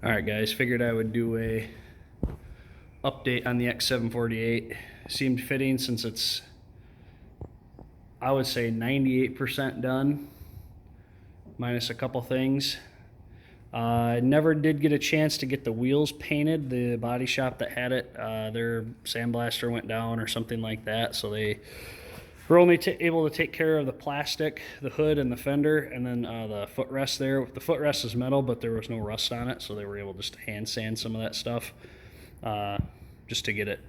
All right, guys, figured I would do a update on the X748. Seemed fitting since it's, I would say, 98% done, minus a couple things. I never did get a chance to get the wheels painted. The body shop that had it, their sandblaster went down or something like that, so they were only able to take care of the plastic, the hood, and the fender, and then the footrest there. The footrest is metal, but there was no rust on it, so they were able just to hand sand some of that stuff just to get it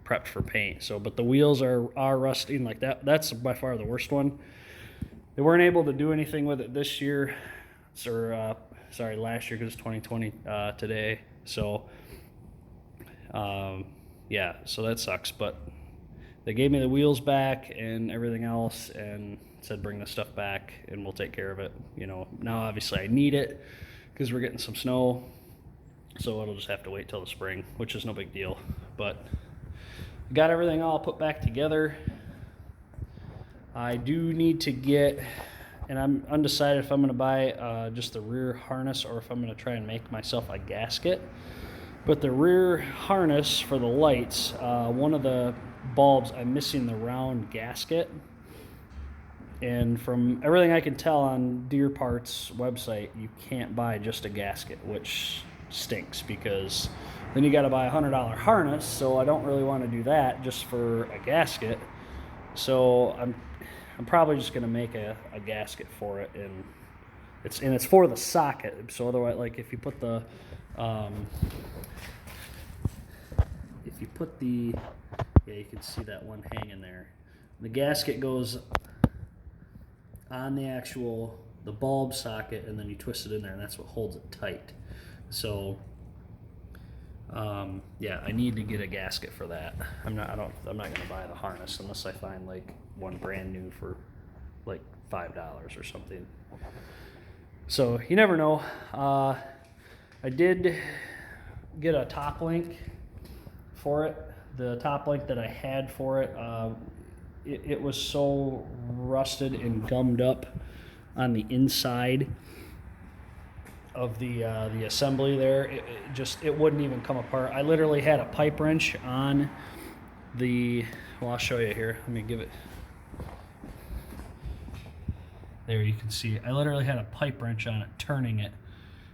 prepped for paint. So, but the wheels are rusting like that. That's by far the worst one. They weren't able to do anything with it this year, or sorry, last year, because it's 2020 today. So, yeah, so that sucks, but they gave me the wheels back and everything else and said bring the stuff back and we'll take care of it. You know, now obviously I need it because we're getting some snow, so it'll just have to wait till the spring, which is no big deal. But got everything all put back together. I do need to get, and I'm undecided if I'm going to buy just the rear harness or if I'm going to try and make myself a gasket. But the rear harness for the lights, one of the bulbs, I'm missing the round gasket, and from everything I can tell on Deere Parts website, you can't buy just a gasket, which stinks because then you got to buy a $100 harness. So I don't really want to do that just for a gasket. So I'm probably just going to make a gasket for it, and it's for the socket. So otherwise, like if you put the yeah, you can see that one hanging there. The gasket goes on the bulb socket, and then you twist it in there, and that's what holds it tight. So, yeah, I need to get a gasket for that. I'm not going to buy the harness unless I find like one brand new for like $5 or something. So you never know. I did get a top link for it. The top link that I had for it, it was so rusted and gummed up on the inside of the assembly there, it wouldn't even come apart. I literally had a pipe wrench on the, well, I'll show you here. Let me give it, there you can see it. I literally had a pipe wrench on it, turning it,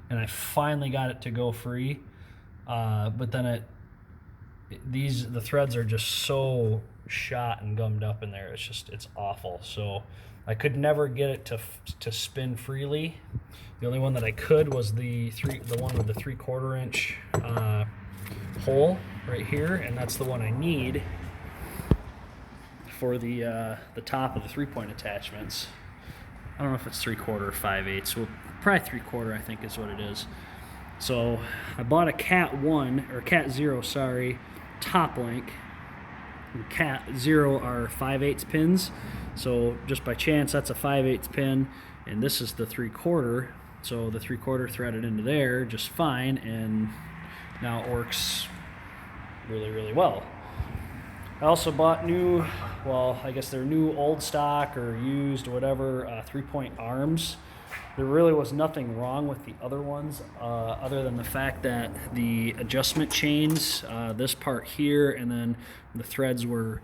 and I finally got it to go free, but then the threads are just so shot and gummed up in there. It's awful. So I could never get it to spin freely. The only one that I could was the one with the 3/4 inch hole right here, and that's the one I need for the top of the 3-point attachments. I don't know if it's 3/4 or 5/8. Well, probably 3/4, I think is what it is. So I bought a Cat 1 or Cat 0, sorry, top link. And Cat 0 are 5/8 pins. So just by chance, that's a 5/8 pin, and this is the 3/4. So the 3/4 threaded into there just fine, and now it works really, really well. I also bought new, well, I guess they're new old stock or used, whatever, 3-point arms. There really was nothing wrong with the other ones, other than the fact that the adjustment chains, this part here, and then the threads were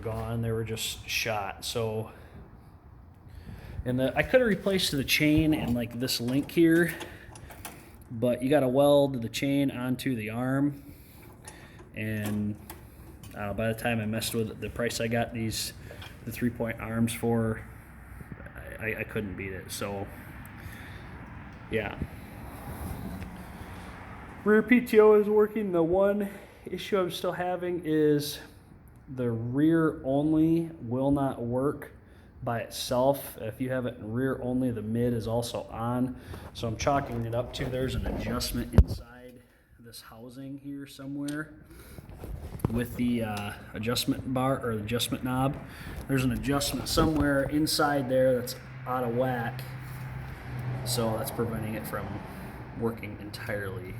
gone. They were just shot. So, and I could have replaced the chain and like this link here, but you got to weld the chain onto the arm, and by the time I messed with it, the price I got the 3-point arms for, I couldn't beat it. So yeah, rear PTO is working. The one issue I'm still having is the rear only will not work by itself. If you have it in rear only, the mid is also on. So I'm chalking it up to, there's an adjustment inside this housing here somewhere with the adjustment bar or adjustment knob. There's an adjustment somewhere inside there that's out of whack, so that's preventing it from working entirely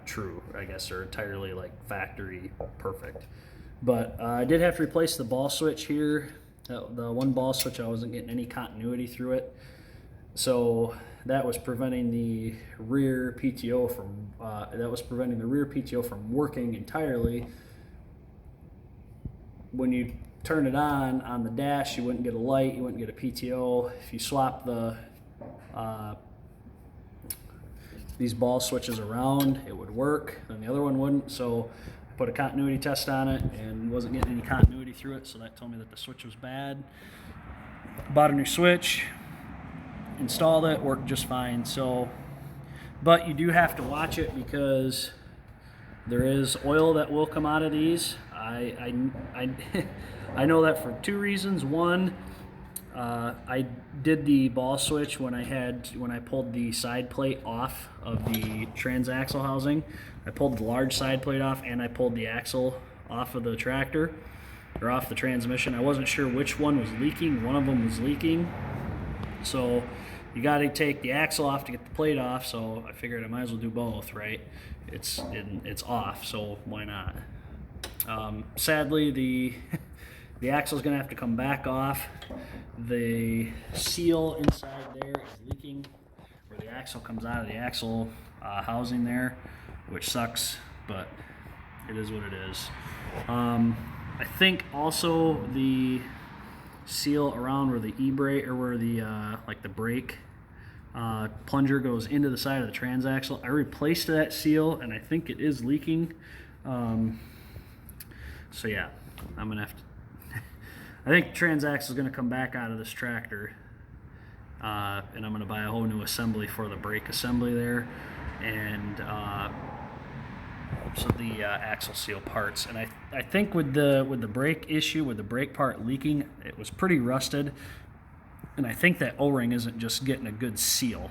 true, I guess, or entirely like factory perfect. But I did have to replace the ball switch here. The one ball switch, I wasn't getting any continuity through it. So that was preventing the rear PTO from working entirely. When you turn it on the dash, you wouldn't get a light, you wouldn't get a PTO. If you swap these ball switches around, it would work, and the other one wouldn't. So I put a continuity test on it and wasn't getting any continuity through it, so that told me that the switch was bad. Bought a new switch, installed it, worked just fine. So, but you do have to watch it because there is oil that will come out of these. I I know that for two reasons. One, I did the ball switch when I pulled the side plate off of the transaxle housing. I pulled the large side plate off and I pulled the axle off of the tractor, or off the transmission. I wasn't sure which one was leaking. One of them was leaking. So you got to take the axle off to get the plate off, so I figured I might as well do both, right? It's off, so why not? Sadly, the axle's going to have to come back off. The seal inside there is leaking where the axle comes out of the axle housing there, which sucks, but it is what it is. I think also the seal around where the e-brake, or where the like the brake plunger goes into the side of the transaxle, I replaced that seal and I think it is leaking. So yeah, I'm gonna have to I think the transaxle is gonna come back out of this tractor, and I'm gonna buy a whole new assembly for the brake assembly there, and so the axle seal parts. And I think with the brake issue, with the brake part leaking, it was pretty rusted, and I think that O-ring isn't just getting a good seal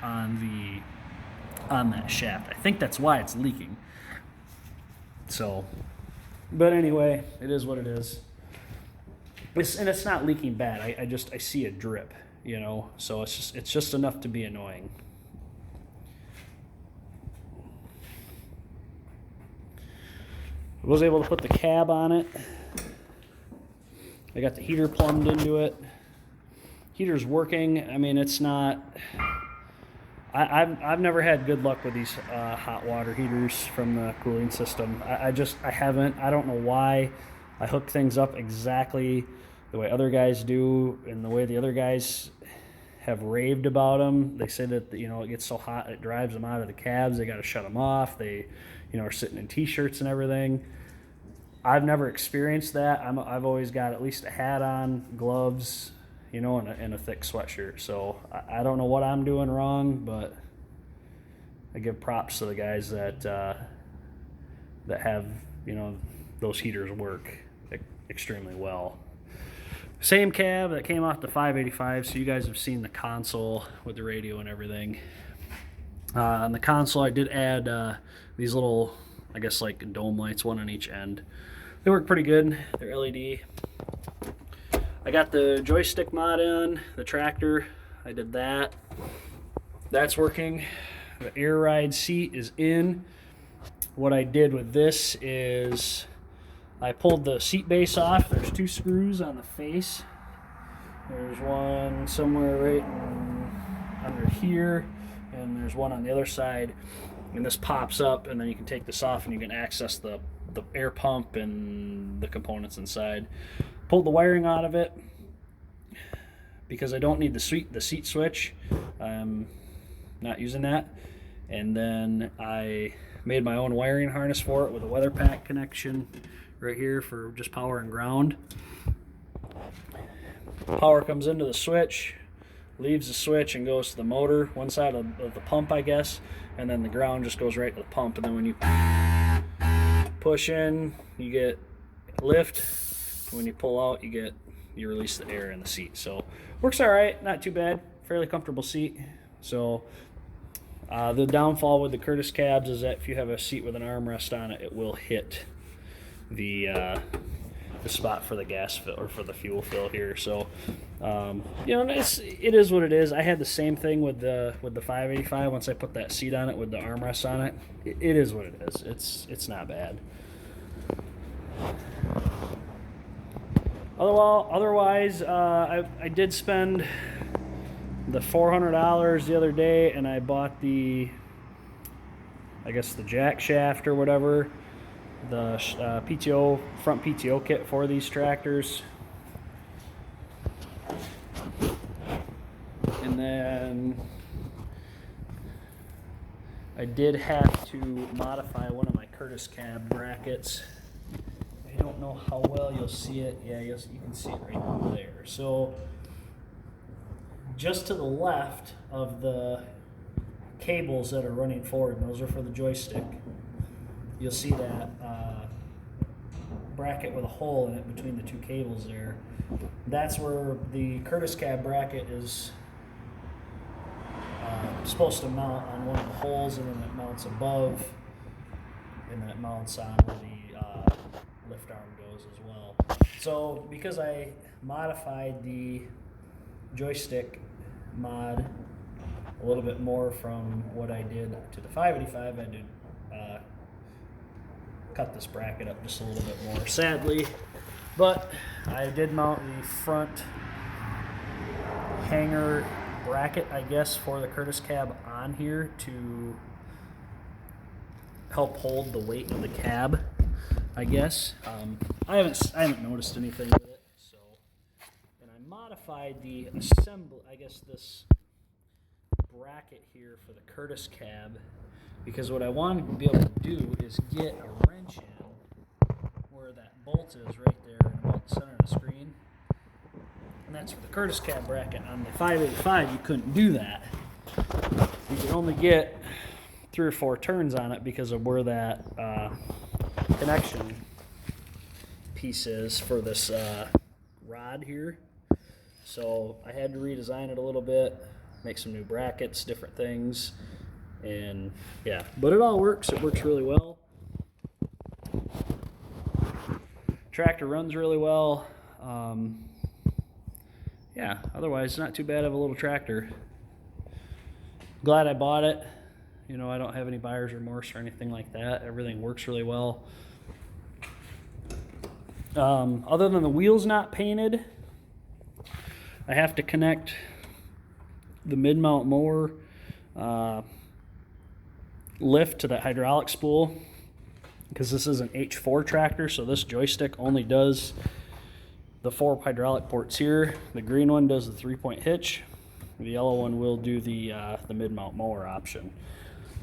on that shaft. I think that's why it's leaking. So, but anyway, it is what it is. And it's not leaking bad. I see a drip, you know. So it's just enough to be annoying. I was able to put the cab on it. I got the heater plumbed into it. Heater's working. I mean, it's not. I've never had good luck with these hot water heaters from the cooling system. I haven't. I don't know why. I hook things up exactly the way other guys do, and the way the other guys have raved about them. They say that, you know, it gets so hot it drives them out of the cabs. They got to shut them off. They, you know, are sitting in t-shirts and everything. I've never experienced that. I've always got at least a hat on, gloves, you know, and a thick sweatshirt. So I don't know what I'm doing wrong, but I give props to the guys that have, you know, those heaters work extremely well. Same cab that came off the 585, so you guys have seen the console with the radio and everything. On the console, I did add these little, I guess, like dome lights, one on each end. They work pretty good. They're LED. I got the joystick mod in the tractor. I did that. That's working. The air ride seat is in. What I did with this is I pulled the seat base off. There's two screws on the face. There's one somewhere right under here, and there's one on the other side. And this pops up, and then you can take this off and you can access the air pump and the components inside. Pulled the wiring out of it because I don't need the seat switch. I'm not using that. And then I made my own wiring harness for it with a weather pack connection right here for just power and ground. Power comes into the switch, leaves the switch and goes to the motor, one side of the pump, I guess, and then the ground just goes right to the pump. And then when you push in, you get lift. When you pull out, you release the air in the seat. So works all right, not too bad, fairly comfortable seat. So the downfall with the Curtis cabs is that if you have a seat with an armrest on it, it will hit the spot for the gas fill, or for the fuel fill here. So you know, it is what it is. I had the same thing with the 585. Once I put that seat on it with the armrest on it, it is what it is. It's not bad. Otherwise, I did spend the $400 the other day, and I bought the, I guess the jack shaft or whatever, the PTO, front PTO kit for these tractors. And then I did have to modify one of my Curtis cab brackets. I don't know how well you'll see it. Yeah, you can see it right there. So just to the left of the cables that are running forward, and those are for the joystick, you'll see that bracket with a hole in it between the two cables there. That's where the Curtis cab bracket is supposed to mount on one of the holes, and then it mounts above, and then it mounts on where the lift arm goes as well. So because I modified the joystick mod a little bit more from what I did to the 585, I did cut this bracket up just a little bit more, sadly. But I did mount the front hanger bracket, I guess, for the Curtis cab on here to help hold the weight of the cab, I guess. I haven't noticed anything with it. So, and I modified the assembly, I guess, this bracket here for the Curtis cab, because what I wanted to be able to do is get a wrench in where that bolt is right there in about the center of the screen. And that's for the Curtis cab bracket. On the 585, you couldn't do that. You could only get 3 or 4 turns on it because of where that connection piece is for this rod here. So I had to redesign it a little bit, make some new brackets, different things, and yeah, but it all works. It works really well. Tractor runs really well. Yeah, otherwise not too bad of a little tractor. Glad I bought it. You know, I don't have any buyer's remorse or anything like that. Everything works really well. Other than the wheels not painted, I have to connect the mid-mount mower lift to that hydraulic spool, because this is an H4 tractor, so this joystick only does the 4 hydraulic ports here. The green one does the 3-point hitch. The yellow one will do the mid-mount mower option.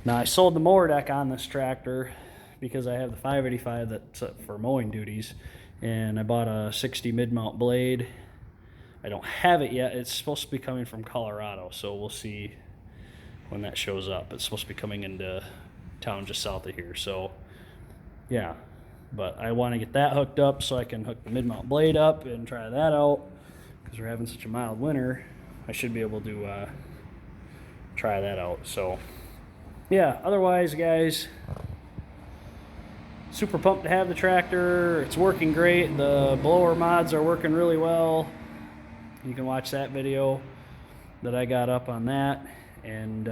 Now I sold the mower deck on this tractor because I have the 585 that's for mowing duties, and I bought a 60 mid-mount blade. I don't have it yet. It's supposed to be coming from Colorado, so we'll see when that shows up. It's supposed to be coming into town just south of here, so yeah. But I want to get that hooked up so I can hook the mid-mount blade up and try that out, because we're having such a mild winter. I should be able to try that out. So yeah, otherwise, guys, super pumped to have the tractor. It's working great. The blower mods are working really well. You can watch that video that I got up on that. And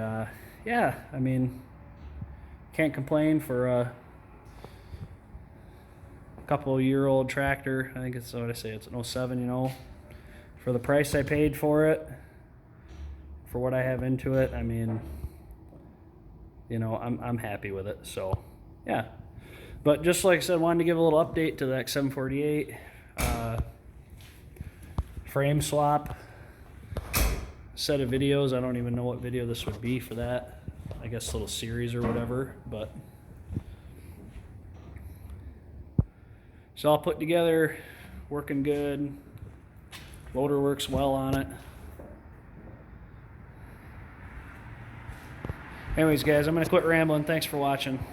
yeah, I mean, can't complain for a couple-year-old tractor. I think it's what I say, it's an 07, you know. For the price I paid for it, for what I have into it, I mean, you know, I'm happy with it. So yeah, but just like I said, wanted to give a little update to the X748 frame swap set of videos. I don't even know what video this would be for that. I guess a little series or whatever, but it's all put together, working good. Loader works well on it. Anyways, guys, I'm going to quit rambling. Thanks for watching.